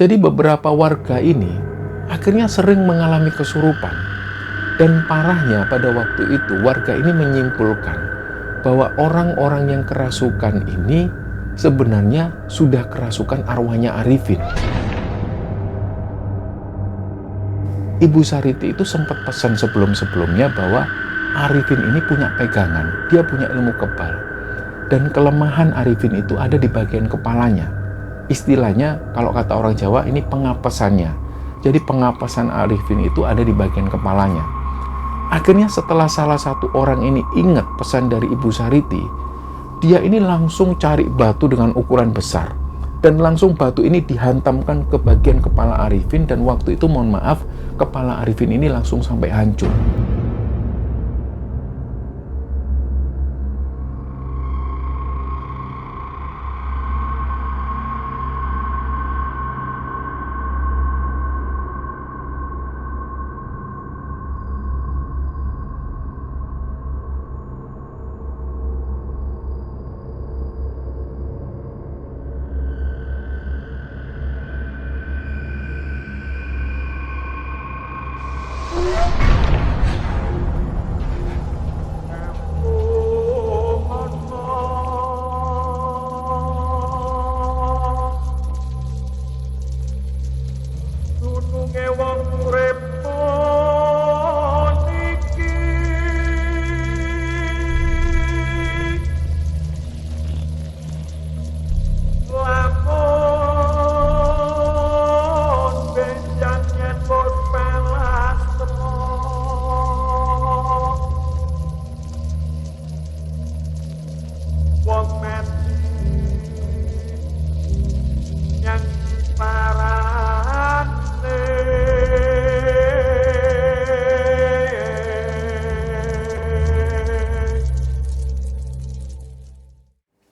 Jadi beberapa warga ini akhirnya sering mengalami kesurupan. Dan parahnya pada waktu itu warga ini menyimpulkan bahwa orang-orang yang kerasukan ini sebenarnya sudah kerasukan arwahnya Arifin. Ibu Sariti itu sempat pesan sebelum-sebelumnya bahwa Arifin ini punya pegangan, dia punya ilmu kebal. Dan kelemahan Arifin itu ada di bagian kepalanya. Istilahnya kalau kata orang Jawa ini pengapesannya. Jadi pengapesan Arifin itu ada di bagian kepalanya. Akhirnya setelah salah satu orang ini ingat pesan dari Ibu Sariti, dia ini langsung cari batu dengan ukuran besar. Dan langsung batu ini dihantamkan ke bagian kepala Arifin, dan waktu itu mohon maaf, kepala Arifin ini langsung sampai hancur.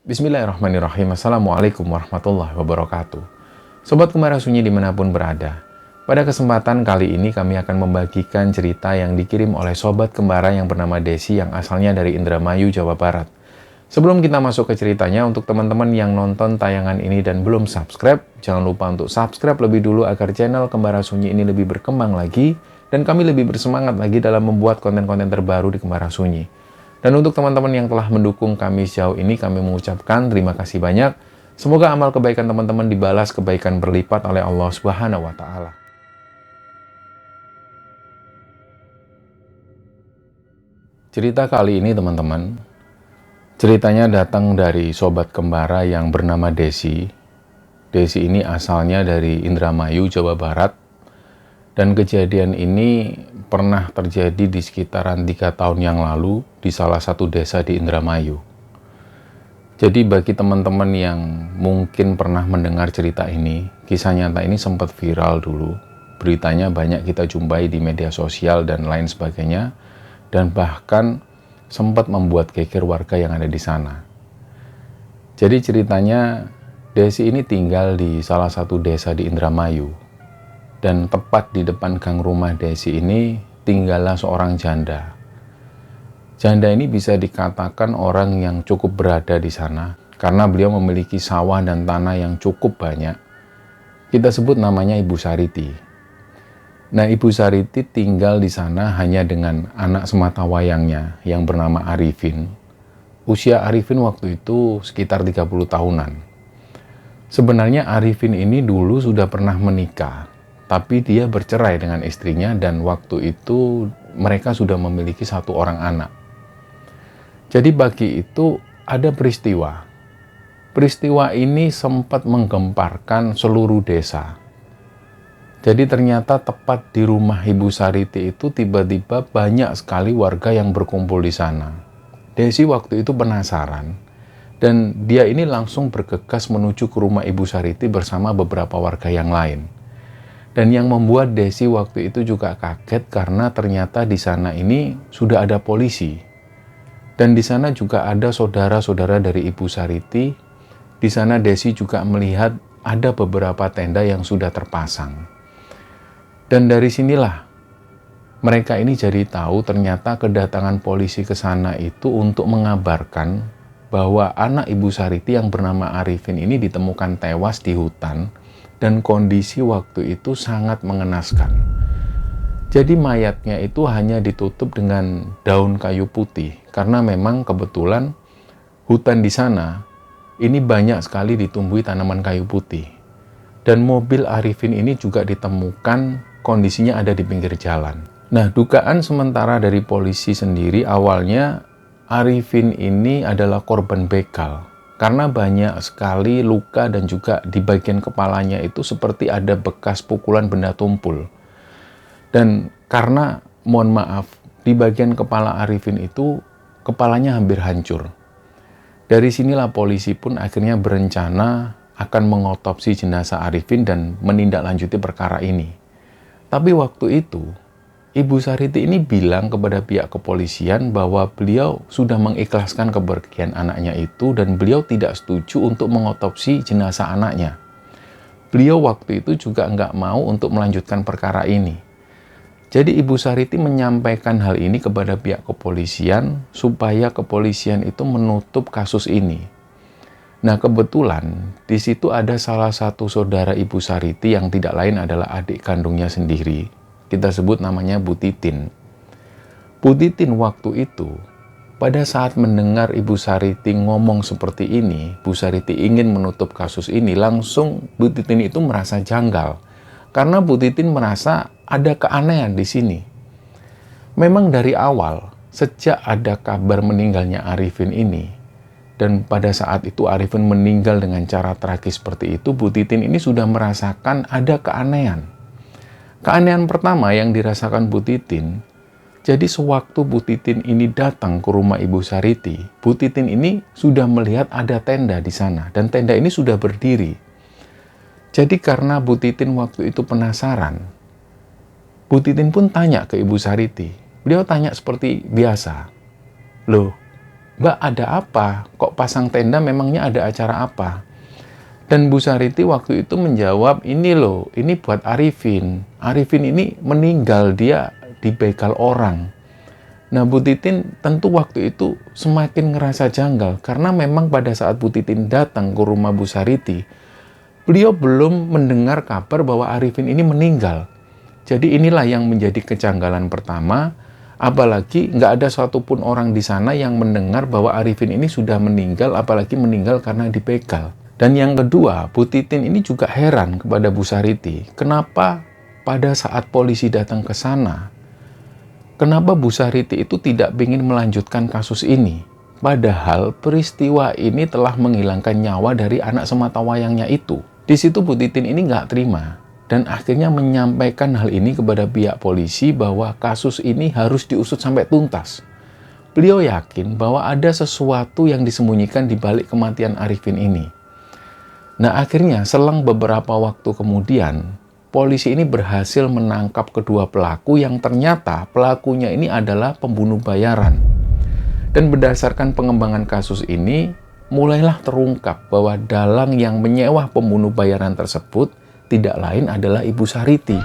Bismillahirrahmanirrahim. Assalamualaikum warahmatullahi wabarakatuh. Sobat Kembara Sunyi dimanapun berada, pada kesempatan kali ini kami akan membagikan cerita yang dikirim oleh Sobat Kembara yang bernama Desi yang asalnya dari Indramayu, Jawa Barat. Sebelum kita masuk ke ceritanya, untuk teman-teman yang nonton tayangan ini dan belum subscribe, jangan lupa untuk subscribe lebih dulu agar channel Kembara Sunyi ini lebih berkembang lagi dan kami lebih bersemangat lagi dalam membuat konten-konten terbaru di Kembara Sunyi. Dan untuk teman-teman yang telah mendukung kami sejauh ini, kami mengucapkan terima kasih banyak. Semoga amal kebaikan teman-teman dibalas kebaikan berlipat oleh Allah Subhanahu wa Ta'ala. Cerita kali ini teman-teman, ceritanya datang dari Sobat Kembara yang bernama Desi. Desi ini asalnya dari Indramayu, Jawa Barat. Dan kejadian ini pernah terjadi di sekitaran 3 tahun yang lalu di salah satu desa di Indramayu. Jadi bagi teman-teman yang mungkin pernah mendengar cerita ini, kisah nyata ini sempat viral dulu. Beritanya banyak kita jumpai di media sosial dan lain sebagainya. Dan bahkan sempat membuat geger warga yang ada di sana. Jadi ceritanya Desi ini tinggal di salah satu desa di Indramayu. Dan tepat di depan gang rumah Desi ini tinggallah seorang janda. Janda ini bisa dikatakan orang yang cukup berada di sana karena beliau memiliki sawah dan tanah yang cukup banyak. Kita sebut namanya Ibu Sariti. Nah, Ibu Sariti tinggal di sana hanya dengan anak sematawayangnya yang bernama Arifin. Usia Arifin waktu itu sekitar 30 tahunan. Sebenarnya Arifin ini dulu sudah pernah menikah, tapi dia bercerai dengan istrinya dan waktu itu mereka sudah memiliki 1 orang anak. Jadi pagi itu ada peristiwa. Peristiwa ini sempat menggemparkan seluruh desa. Jadi ternyata tepat di rumah Ibu Sariti itu tiba-tiba banyak sekali warga yang berkumpul di sana. Desi waktu itu penasaran dan dia ini langsung bergegas menuju ke rumah Ibu Sariti bersama beberapa warga yang lain. Dan yang membuat Desi waktu itu juga kaget karena ternyata di sana ini sudah ada polisi. Dan di sana juga ada saudara-saudara dari Ibu Sariti. Di sana Desi juga melihat ada beberapa tenda yang sudah terpasang. Dan dari sinilah mereka ini jadi tahu ternyata kedatangan polisi ke sana itu untuk mengabarkan bahwa anak Ibu Sariti yang bernama Arifin ini ditemukan tewas di hutan dan kondisi waktu itu sangat mengenaskan. Jadi mayatnya itu hanya ditutup dengan daun kayu putih, karena memang kebetulan hutan di sana ini banyak sekali ditumbuhi tanaman kayu putih. Dan mobil Arifin ini juga ditemukan kondisinya ada di pinggir jalan. Nah, dugaan sementara dari polisi sendiri awalnya Arifin ini adalah korban begal. Karena banyak sekali luka dan juga di bagian kepalanya itu seperti ada bekas pukulan benda tumpul. Dan karena, mohon maaf, di bagian kepala Arifin itu kepalanya hampir hancur. Dari sinilah polisi pun akhirnya berencana akan mengotopsi jenazah Arifin dan menindaklanjuti perkara ini. Tapi waktu itu, Ibu Sariti ini bilang kepada pihak kepolisian bahwa beliau sudah mengikhlaskan kepergian anaknya itu dan beliau tidak setuju untuk mengotopsi jenazah anaknya. Beliau waktu itu juga nggak mau untuk melanjutkan perkara ini. Jadi Ibu Sariti menyampaikan hal ini kepada pihak kepolisian supaya kepolisian itu menutup kasus ini. Nah, kebetulan di situ ada salah satu saudara Ibu Sariti yang tidak lain adalah adik kandungnya sendiri. Kita sebut namanya Bu Titin. Bu Titin waktu itu, pada saat mendengar Ibu Sariti ngomong seperti ini, Bu Sariti ingin menutup kasus ini, langsung Bu Titin itu merasa janggal. Karena Bu Titin merasa ada keanehan di sini. Memang dari awal, sejak ada kabar meninggalnya Arifin ini, dan pada saat itu Arifin meninggal dengan cara tragis seperti itu, Bu Titin ini sudah merasakan ada keanehan. Keanehan pertama yang dirasakan Bu Titin, jadi sewaktu Bu Titin ini datang ke rumah Ibu Sariti, Bu Titin ini sudah melihat ada tenda di sana, dan tenda ini sudah berdiri. Jadi karena Bu Titin waktu itu penasaran, Bu Titin pun tanya ke Ibu Sariti. Beliau tanya seperti biasa, "Loh, Mbak, ada apa? Kok pasang tenda, memangnya ada acara apa?" Dan Bu Sariti waktu itu menjawab, "Ini loh, ini buat Arifin. Arifin ini meninggal, dia dibegal orang." Nah, Bu Titin tentu waktu itu semakin ngerasa janggal, karena memang pada saat Bu Titin datang ke rumah Bu Sariti, beliau belum mendengar kabar bahwa Arifin ini meninggal. Jadi inilah yang menjadi kejanggalan pertama. Apalagi nggak ada satupun orang di sana yang mendengar bahwa Arifin ini sudah meninggal, apalagi meninggal karena dibegal. Dan yang kedua, Bu Titin ini juga heran kepada Bu Sariti. Kenapa pada saat polisi datang ke sana, kenapa Bu Sariti itu tidak ingin melanjutkan kasus ini? Padahal peristiwa ini telah menghilangkan nyawa dari anak sematawayangnya itu. Di situ Bu Titin ini nggak terima. Dan akhirnya menyampaikan hal ini kepada pihak polisi bahwa kasus ini harus diusut sampai tuntas. Beliau yakin bahwa ada sesuatu yang disembunyikan di balik kematian Arifin ini. Nah, akhirnya selang beberapa waktu kemudian, polisi ini berhasil menangkap kedua pelaku yang ternyata pelakunya ini adalah pembunuh bayaran. Dan berdasarkan pengembangan kasus ini, mulailah terungkap bahwa dalang yang menyewa pembunuh bayaran tersebut tidak lain adalah Ibu Sariti,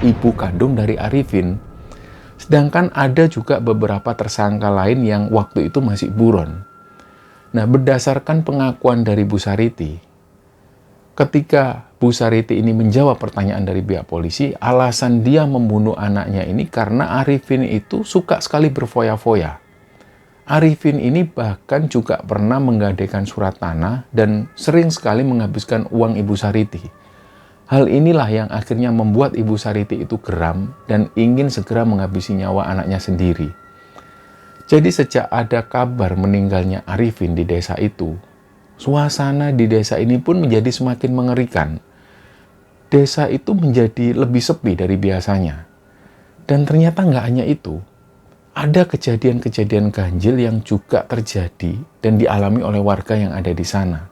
ibu kandung dari Arifin. Sedangkan ada juga beberapa tersangka lain yang waktu itu masih buron. Nah, berdasarkan pengakuan dari Bu Sariti, ketika Bu Sariti ini menjawab pertanyaan dari pihak polisi, alasan dia membunuh anaknya ini karena Arifin itu suka sekali berfoya-foya. Arifin ini bahkan juga pernah menggadaikan surat tanah dan sering sekali menghabiskan uang Ibu Sariti. Hal inilah yang akhirnya membuat Ibu Sariti itu geram dan ingin segera menghabisi nyawa anaknya sendiri. Jadi sejak ada kabar meninggalnya Arifin di desa itu, suasana di desa ini pun menjadi semakin mengerikan. Desa itu menjadi lebih sepi dari biasanya. Dan ternyata nggak hanya itu, ada kejadian-kejadian ganjil yang juga terjadi dan dialami oleh warga yang ada di sana.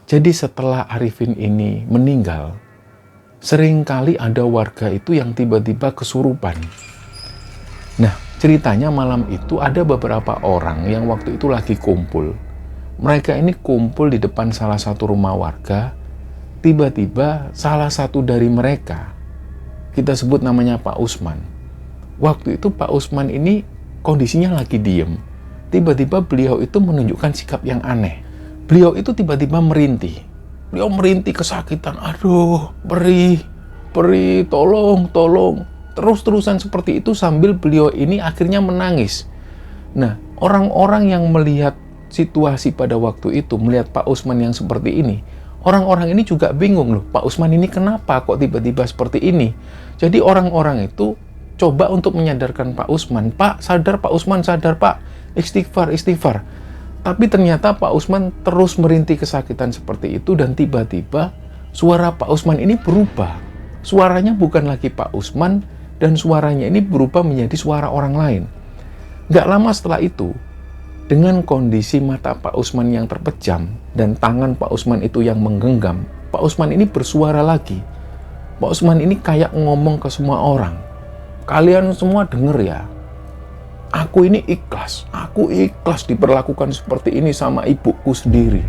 Jadi setelah Arifin ini meninggal, seringkali ada warga itu yang tiba-tiba kesurupan. Nah, ceritanya malam itu ada beberapa orang yang waktu itu lagi kumpul. Mereka ini kumpul di depan salah satu rumah warga. Tiba-tiba salah satu dari mereka, kita sebut namanya Pak Usman. Waktu itu Pak Usman ini kondisinya lagi diem. Tiba-tiba beliau itu menunjukkan sikap yang aneh. Beliau itu tiba-tiba merintih. Beliau merintih kesakitan. Aduh, perih, tolong. Terus-terusan seperti itu sambil beliau ini akhirnya menangis. Nah, orang-orang yang melihat situasi pada waktu itu, melihat Pak Usman yang seperti ini, orang-orang ini juga bingung loh, Pak Usman ini kenapa kok tiba-tiba seperti ini? Jadi orang-orang itu coba untuk menyadarkan Pak Usman, Pak sadar, Pak Usman sadar Pak, istighfar. Tapi ternyata Pak Usman terus merintih kesakitan seperti itu dan tiba-tiba suara Pak Usman ini berubah. Suaranya bukan lagi Pak Usman dan suaranya ini berubah menjadi suara orang lain. Gak lama setelah itu, dengan kondisi mata Pak Usman yang terpejam dan tangan Pak Usman itu yang menggenggam, Pak Usman ini bersuara lagi. Pak Usman ini kayak ngomong ke semua orang, kalian semua denger ya, aku ikhlas diperlakukan seperti ini sama ibuku sendiri.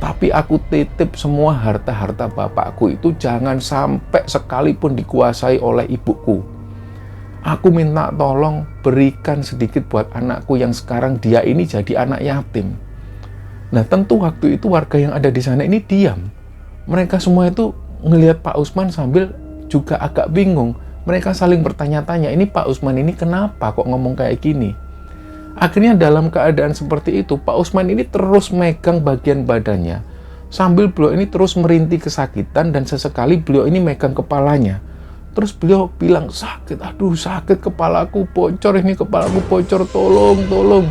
Tapi aku titip semua harta-harta bapakku itu jangan sampai sekalipun dikuasai oleh ibuku. Aku minta tolong berikan sedikit buat anakku yang sekarang dia ini jadi anak yatim. Nah, tentu waktu itu warga yang ada di sana ini diam. Mereka semua itu ngelihat Pak Usman sambil juga agak bingung. Mereka saling bertanya-tanya, ini Pak Usman ini kenapa kok ngomong kayak gini? Akhirnya dalam keadaan seperti itu, Pak Usman ini terus megang bagian badannya. Sambil beliau ini terus merintih kesakitan dan sesekali beliau ini megang kepalanya. Terus beliau bilang, sakit kepalaku bocor, tolong.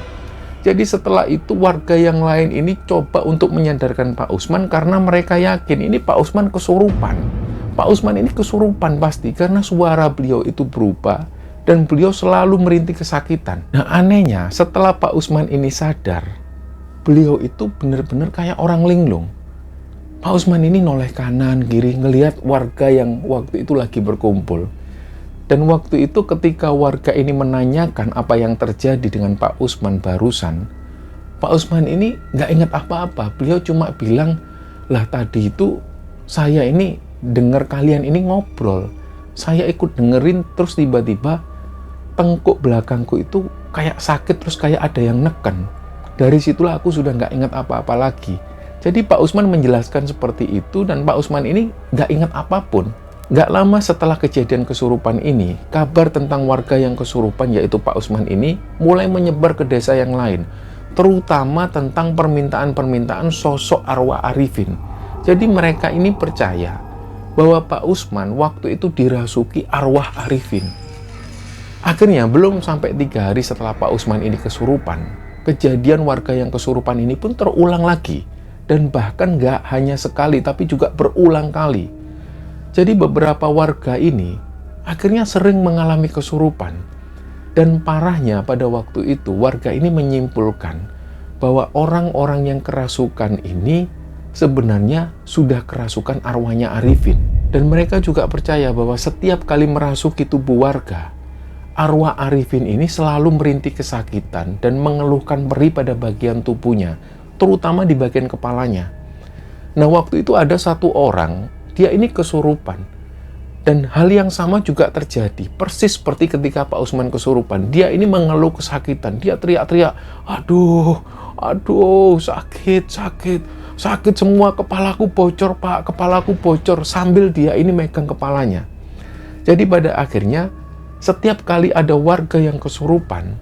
Jadi setelah itu warga yang lain ini coba untuk menyadarkan Pak Usman karena mereka yakin ini Pak Usman kesurupan. Pak Usman ini kesurupan pasti karena suara beliau itu berubah dan beliau selalu merintih kesakitan. Nah anehnya setelah Pak Usman ini sadar, beliau itu benar-benar kayak orang linglung. Pak Usman ini noleh kanan kiri ngelihat warga yang waktu itu lagi berkumpul. Dan waktu itu ketika warga ini menanyakan apa yang terjadi dengan Pak Usman barusan, Pak Usman ini nggak ingat apa-apa. Beliau cuma bilang, lah tadi itu saya ini dengar kalian ini ngobrol. Saya ikut dengerin terus tiba-tiba tengkuk belakangku itu kayak sakit terus kayak ada yang neken. Dari situlah aku sudah nggak ingat apa-apa lagi. Jadi Pak Usman menjelaskan seperti itu dan Pak Usman ini nggak ingat apapun. Nggak lama setelah kejadian kesurupan ini, kabar tentang warga yang kesurupan yaitu Pak Usman ini mulai menyebar ke desa yang lain. Terutama tentang permintaan-permintaan sosok arwah Arifin. Jadi mereka ini percaya bahwa Pak Usman waktu itu dirasuki arwah Arifin. Akhirnya belum sampai 3 hari setelah Pak Usman ini kesurupan, kejadian warga yang kesurupan ini pun terulang lagi. Dan bahkan nggak hanya sekali, tapi juga berulang kali. Jadi beberapa warga ini akhirnya sering mengalami kesurupan. Dan parahnya pada waktu itu, warga ini menyimpulkan bahwa orang-orang yang kerasukan ini sebenarnya sudah kerasukan arwahnya Arifin. Dan mereka juga percaya bahwa setiap kali merasuki tubuh warga, arwah Arifin ini selalu merintih kesakitan dan mengeluhkan perih pada bagian tubuhnya, terutama di bagian kepalanya. Nah, waktu itu ada satu orang, dia ini kesurupan. Dan hal yang sama juga terjadi, persis seperti ketika Pak Usman kesurupan. Dia ini mengeluh kesakitan, dia teriak-teriak, aduh, sakit semua, kepalaku bocor Pak, kepalaku bocor, sambil dia ini megang kepalanya. Jadi pada akhirnya, setiap kali ada warga yang kesurupan,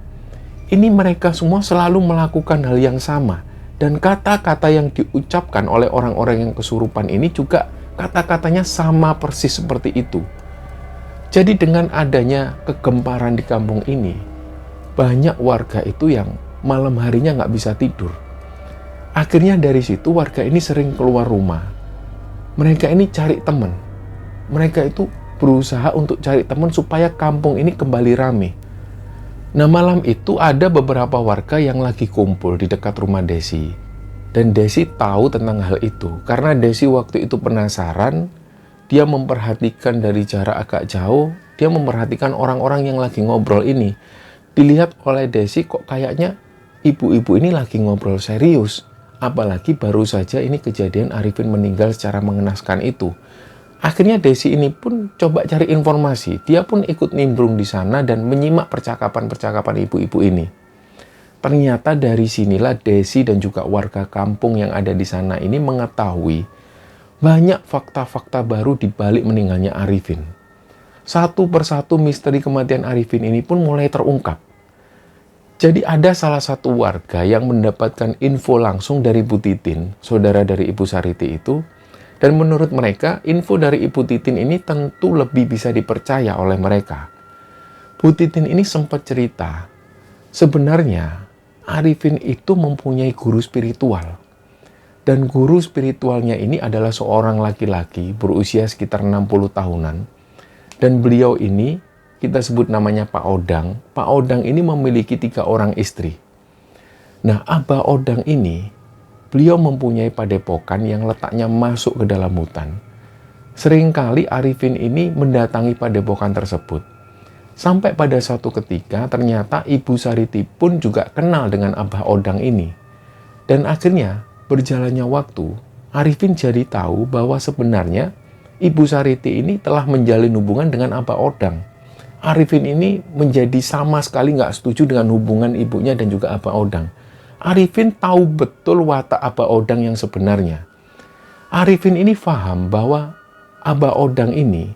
ini mereka semua selalu melakukan hal yang sama. Dan kata-kata yang diucapkan oleh orang-orang yang kesurupan ini juga kata-katanya sama persis seperti itu. Jadi dengan adanya kegemparan di kampung ini, banyak warga itu yang malam harinya nggak bisa tidur. Akhirnya dari situ warga ini sering keluar rumah. Mereka ini cari teman. Mereka itu berusaha untuk cari teman supaya kampung ini kembali ramai. Nah malam itu ada beberapa warga yang lagi kumpul di dekat rumah Desi. Dan Desi tahu tentang hal itu. Karena Desi waktu itu penasaran, dia memperhatikan dari jarak agak jauh, dia memperhatikan orang-orang yang lagi ngobrol ini. Dilihat oleh Desi kok kayaknya ibu-ibu ini lagi ngobrol serius. Apalagi baru saja ini kejadian Arifin meninggal secara mengenaskan itu. Akhirnya Desi ini pun coba cari informasi. Dia pun ikut nimbrung di sana dan menyimak percakapan-percakapan ibu-ibu ini. Ternyata dari sinilah Desi dan juga warga kampung yang ada di sana ini mengetahui banyak fakta-fakta baru di balik meninggalnya Arifin. Satu persatu misteri kematian Arifin ini pun mulai terungkap. Jadi ada salah satu warga yang mendapatkan info langsung dari Bu Titin, saudara dari Ibu Sariti itu, dan menurut mereka, info dari Ibu Titin ini tentu lebih bisa dipercaya oleh mereka. Bu Titin ini sempat cerita, sebenarnya Arifin itu mempunyai guru spiritual. Dan guru spiritualnya ini adalah seorang laki-laki berusia sekitar 60 tahunan. Dan beliau ini, kita sebut namanya Pak Odang. Pak Odang ini memiliki 3 orang istri. Nah, Abah Odang ini, beliau mempunyai padepokan yang letaknya masuk ke dalam hutan. Seringkali Arifin ini mendatangi padepokan tersebut. Sampai pada suatu ketika, ternyata Ibu Sariti pun juga kenal dengan Abah Odang ini. Dan akhirnya, berjalannya waktu, Arifin jadi tahu bahwa sebenarnya Ibu Sariti ini telah menjalin hubungan dengan Abah Odang. Arifin ini menjadi sama sekali nggak setuju dengan hubungan ibunya dan juga Abah Odang. Arifin tahu betul watak Abah Odang yang sebenarnya. Arifin ini paham bahwa Abah Odang ini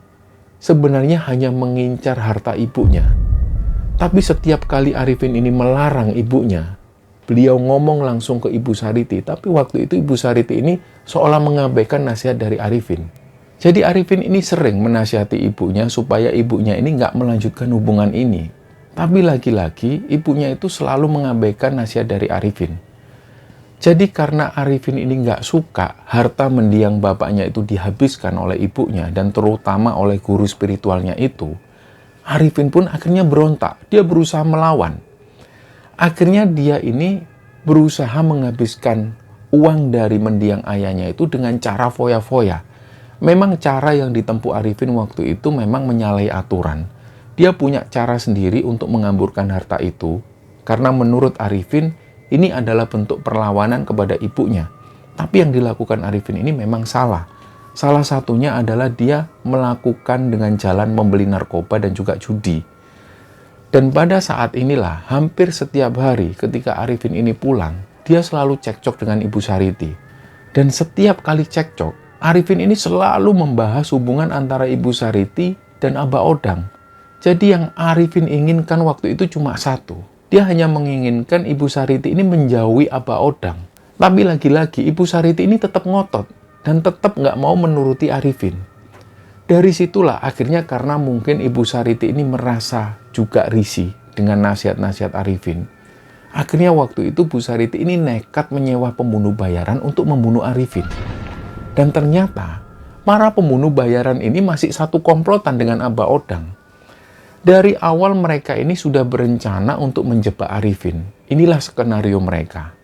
sebenarnya hanya mengincar harta ibunya. Tapi setiap kali Arifin ini melarang ibunya, beliau ngomong langsung ke Ibu Sariti, tapi waktu itu Ibu Sariti ini seolah mengabaikan nasihat dari Arifin. Jadi Arifin ini sering menasihati ibunya supaya ibunya ini nggak melanjutkan hubungan ini. Tapi lagi-lagi ibunya itu selalu mengabaikan nasihat dari Arifin. Jadi karena Arifin ini nggak suka harta mendiang bapaknya itu dihabiskan oleh ibunya dan terutama oleh guru spiritualnya itu, Arifin pun akhirnya berontak. Dia berusaha melawan. Akhirnya dia ini berusaha menghabiskan uang dari mendiang ayahnya itu dengan cara foya-foya. Memang cara yang ditempuh Arifin waktu itu memang menyalahi aturan. Dia punya cara sendiri untuk mengamburkan harta itu. Karena menurut Arifin, ini adalah bentuk perlawanan kepada ibunya. Tapi yang dilakukan Arifin ini memang salah. Salah satunya adalah dia melakukan dengan jalan membeli narkoba dan juga judi. Dan pada saat inilah, hampir setiap hari ketika Arifin ini pulang, dia selalu cekcok dengan Ibu Sariti. Dan setiap kali cekcok, Arifin ini selalu membahas hubungan antara Ibu Sariti dan Abah Odang. Jadi yang Arifin inginkan waktu itu cuma satu. Dia hanya menginginkan Ibu Sariti ini menjauhi Abah Odang. Tapi lagi-lagi Ibu Sariti ini tetap ngotot dan tetap nggak mau menuruti Arifin. Dari situlah akhirnya karena mungkin Ibu Sariti ini merasa juga risih dengan nasihat-nasihat Arifin. Akhirnya waktu itu Bu Sariti ini nekat menyewa pembunuh bayaran untuk membunuh Arifin. Dan ternyata para pembunuh bayaran ini masih satu komplotan dengan Abah Odang. Dari awal mereka ini sudah berencana untuk menjebak Arifin. Inilah skenario mereka.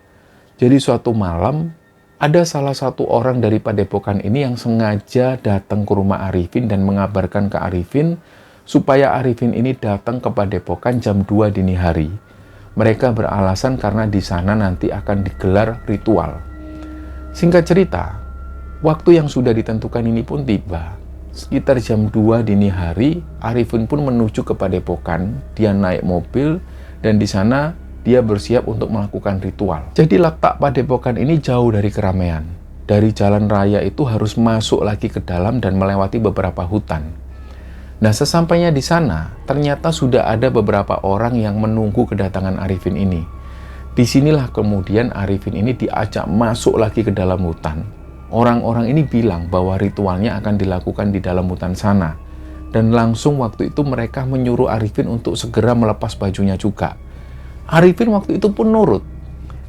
Jadi suatu malam, ada salah satu orang dari padepokan ini yang sengaja datang ke rumah Arifin dan mengabarkan ke Arifin supaya Arifin ini datang ke padepokan jam 2 dini hari. Mereka beralasan karena di sana nanti akan digelar ritual. Singkat cerita, waktu yang sudah ditentukan ini pun tiba. Sekitar jam 2 dini hari, Arifin pun menuju ke padepokan. Dia naik mobil dan di sana dia bersiap untuk melakukan ritual. Jadi letak padepokan ini jauh dari keramaian. Dari jalan raya itu harus masuk lagi ke dalam dan melewati beberapa hutan. Nah, sesampainya di sana, ternyata sudah ada beberapa orang yang menunggu kedatangan Arifin ini. Disinilah kemudian Arifin ini diajak masuk lagi ke dalam hutan. Orang-orang ini bilang bahwa ritualnya akan dilakukan di dalam hutan sana. Dan langsung waktu itu mereka menyuruh Arifin untuk segera melepas bajunya juga. Arifin waktu itu pun nurut.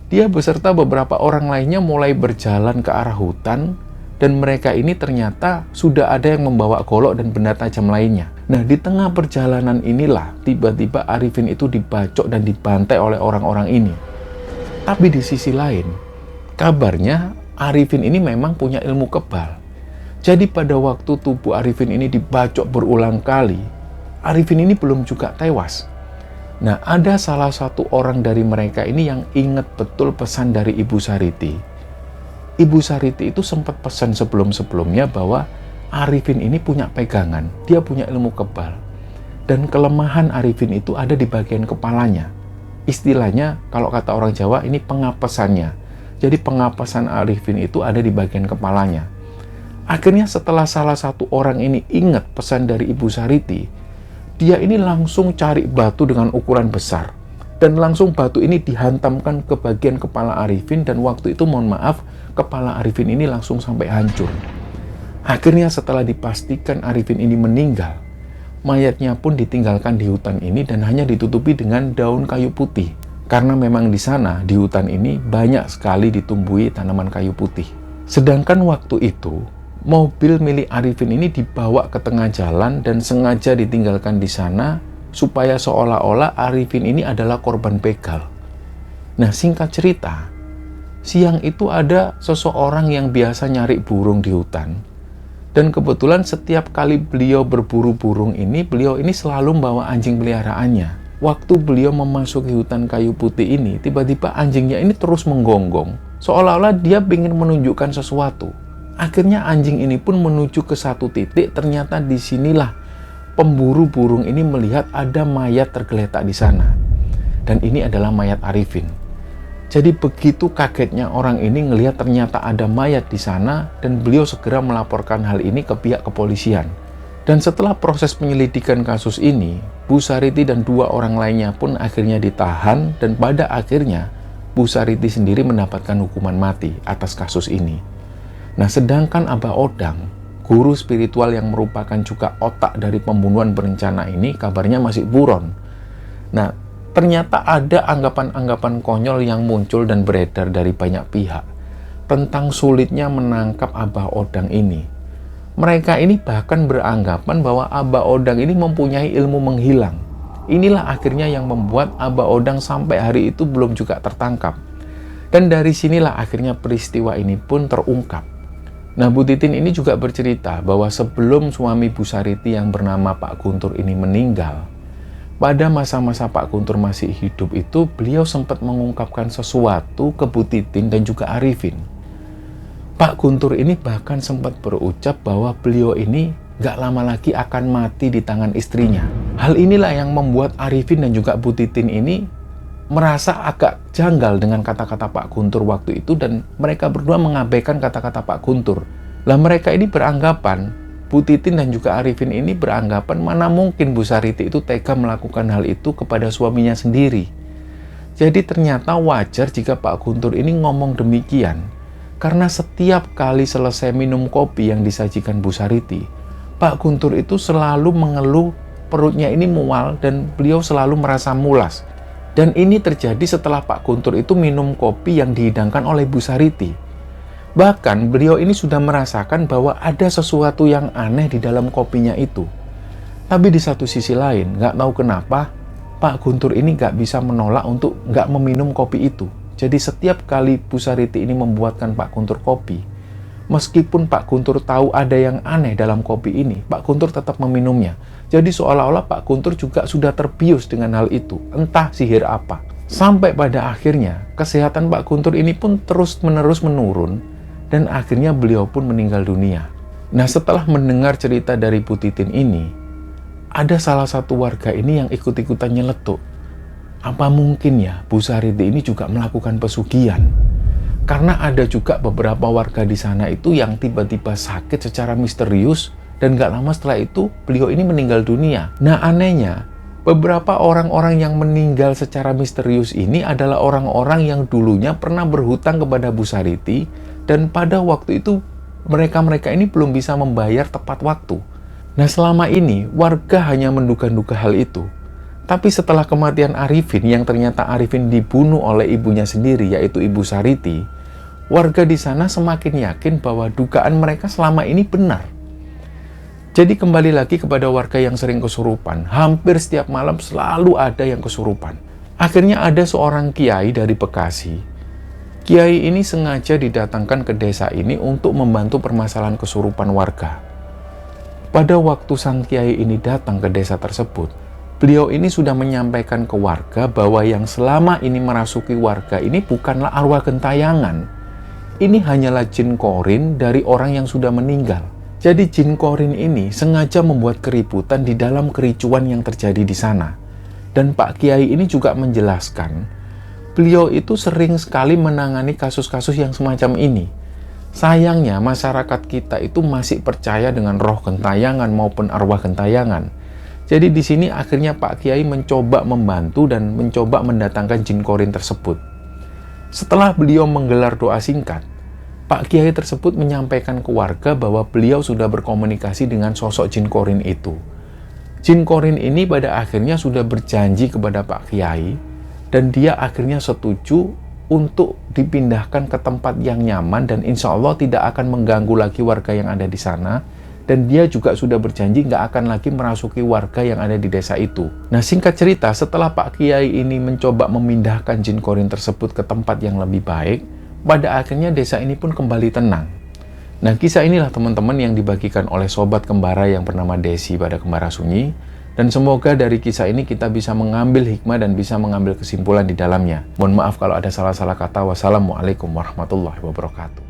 Dia beserta beberapa orang lainnya mulai berjalan ke arah hutan. Dan mereka ini ternyata sudah ada yang membawa golok dan benda tajam lainnya. Nah, di tengah perjalanan inilah tiba-tiba Arifin itu dibacok dan dibantai oleh orang-orang ini. Tapi di sisi lain, kabarnya Arifin ini memang punya ilmu kebal. Jadi pada waktu tubuh Arifin ini dibacok berulang kali, Arifin ini belum juga tewas. Nah, ada salah satu orang dari mereka ini yang ingat betul pesan dari Ibu Sariti. Ibu Sariti itu sempat pesan sebelum-sebelumnya bahwa Arifin ini punya pegangan, dia punya ilmu kebal. Dan kelemahan Arifin itu ada di bagian kepalanya. Istilahnya, kalau kata orang Jawa, ini pengapesannya. Jadi pengapesan Arifin itu ada di bagian kepalanya. Akhirnya setelah salah satu orang ini ingat pesan dari Ibu Sariti, dia ini langsung cari batu dengan ukuran besar. Dan langsung batu ini dihantamkan ke bagian kepala Arifin, dan waktu itu mohon maaf, kepala Arifin ini langsung sampai hancur. Akhirnya setelah dipastikan Arifin ini meninggal, mayatnya pun ditinggalkan di hutan ini dan hanya ditutupi dengan daun kayu putih. Karena memang di sana, di hutan ini, banyak sekali ditumbuhi tanaman kayu putih. Sedangkan waktu itu, mobil milik Arifin ini dibawa ke tengah jalan dan sengaja ditinggalkan di sana supaya seolah-olah Arifin ini adalah korban begal. Nah, singkat cerita, siang itu ada seseorang yang biasa nyari burung di hutan. Dan kebetulan setiap kali beliau berburu burung ini, beliau ini selalu membawa anjing peliharaannya. Waktu beliau memasuki hutan kayu putih ini, tiba-tiba anjingnya ini terus menggonggong, seolah-olah dia ingin menunjukkan sesuatu. Akhirnya anjing ini pun menuju ke satu titik. Ternyata disinilah pemburu burung ini melihat ada mayat tergeletak di sana. Dan ini adalah mayat Arifin. Jadi begitu kagetnya orang ini ngelihat ternyata ada mayat di sana, dan beliau segera melaporkan hal ini ke pihak kepolisian. Dan setelah proses penyelidikan kasus ini, Bu Sariti dan 2 orang lainnya pun akhirnya ditahan, dan pada akhirnya Bu Sariti sendiri mendapatkan hukuman mati atas kasus ini. Nah, sedangkan Abah Odang, guru spiritual yang merupakan juga otak dari pembunuhan berencana ini, kabarnya masih buron. Nah, ternyata ada anggapan-anggapan konyol yang muncul dan beredar dari banyak pihak tentang sulitnya menangkap Abah Odang ini. Mereka ini bahkan beranggapan bahwa Abah Odang ini mempunyai ilmu menghilang. Inilah akhirnya yang membuat Abah Odang sampai hari itu belum juga tertangkap. Dan dari sinilah akhirnya peristiwa ini pun terungkap. Nah, Bu Titin ini juga bercerita bahwa sebelum suami Bu Sariti yang bernama Pak Guntur ini meninggal, pada masa-masa Pak Guntur masih hidup itu, beliau sempat mengungkapkan sesuatu ke Bu Titin dan juga Arifin. Pak Guntur ini bahkan sempat berucap bahwa beliau ini gak lama lagi akan mati di tangan istrinya. Hal inilah yang membuat Arifin dan juga Bu Titin ini merasa agak janggal dengan kata-kata Pak Guntur waktu itu, dan mereka berdua mengabaikan kata-kata Pak Guntur. Lah mereka ini beranggapan, Bu Titin dan juga Arifin ini beranggapan mana mungkin Bu Sariti itu tega melakukan hal itu kepada suaminya sendiri. Jadi ternyata wajar jika Pak Guntur ini ngomong demikian. Karena setiap kali selesai minum kopi yang disajikan Bu Sariti, Pak Guntur itu selalu mengeluh perutnya ini mual dan beliau selalu merasa mulas. Dan ini terjadi setelah Pak Guntur itu minum kopi yang dihidangkan oleh Bu Sariti. Bahkan beliau ini sudah merasakan bahwa ada sesuatu yang aneh di dalam kopinya itu. Tapi di satu sisi lain, nggak tahu kenapa, Pak Guntur ini nggak bisa menolak untuk nggak meminum kopi itu. Jadi setiap kali Bu Sariti ini membuatkan Pak Guntur kopi, meskipun Pak Guntur tahu ada yang aneh dalam kopi ini, Pak Guntur tetap meminumnya. Jadi seolah-olah Pak Guntur juga sudah terbius dengan hal itu, entah sihir apa. Sampai pada akhirnya, kesehatan Pak Guntur ini pun terus-menerus menurun, dan akhirnya beliau pun meninggal dunia. Nah, setelah mendengar cerita dari Bu Titin ini, ada salah satu warga ini yang ikut-ikutan nyeletuk. Apa mungkin ya Bu Sariti ini juga melakukan pesugihan? Karena ada juga beberapa warga di sana itu yang tiba-tiba sakit secara misterius, dan gak lama setelah itu beliau ini meninggal dunia. Nah, anehnya, beberapa orang-orang yang meninggal secara misterius ini adalah orang-orang yang dulunya pernah berhutang kepada Bu Sariti, dan pada waktu itu mereka-mereka ini belum bisa membayar tepat waktu. Nah, selama ini warga hanya menduga-duga hal itu. Tapi setelah kematian Arifin, yang ternyata Arifin dibunuh oleh ibunya sendiri, yaitu Ibu Sariti, warga di sana semakin yakin bahwa dugaan mereka selama ini benar. Jadi kembali lagi kepada warga yang sering kesurupan, hampir setiap malam selalu ada yang kesurupan. Akhirnya ada seorang kiai dari Bekasi. Kiai ini sengaja didatangkan ke desa ini untuk membantu permasalahan kesurupan warga. Pada waktu sang kiai ini datang ke desa tersebut, beliau ini sudah menyampaikan ke warga bahwa yang selama ini merasuki warga ini bukanlah arwah gentayangan. Ini hanyalah jin korin dari orang yang sudah meninggal. Jadi jin korin ini sengaja membuat keributan di dalam kericuan yang terjadi di sana. Dan Pak Kiai ini juga menjelaskan, beliau itu sering sekali menangani kasus-kasus yang semacam ini. Sayangnya masyarakat kita itu masih percaya dengan roh gentayangan maupun arwah gentayangan. Jadi di sini akhirnya Pak Kiai mencoba membantu dan mencoba mendatangkan jin korin tersebut. Setelah beliau menggelar doa singkat, Pak Kiai tersebut menyampaikan ke warga bahwa beliau sudah berkomunikasi dengan sosok jin korin itu. Jin korin ini pada akhirnya sudah berjanji kepada Pak Kiai dan dia akhirnya setuju untuk dipindahkan ke tempat yang nyaman dan insya Allah tidak akan mengganggu lagi warga yang ada di sana, dan dia juga sudah berjanji nggak akan lagi merasuki warga yang ada di desa itu. Nah, singkat cerita, setelah Pak Kiai ini mencoba memindahkan jin korin tersebut ke tempat yang lebih baik, pada akhirnya desa ini pun kembali tenang. Nah, kisah inilah teman-teman yang dibagikan oleh sobat kembara yang bernama Desi pada Kembara Sunyi. Dan semoga dari kisah ini kita bisa mengambil hikmah dan bisa mengambil kesimpulan di dalamnya. Mohon maaf kalau ada salah-salah kata. Wassalamualaikum warahmatullahi wabarakatuh.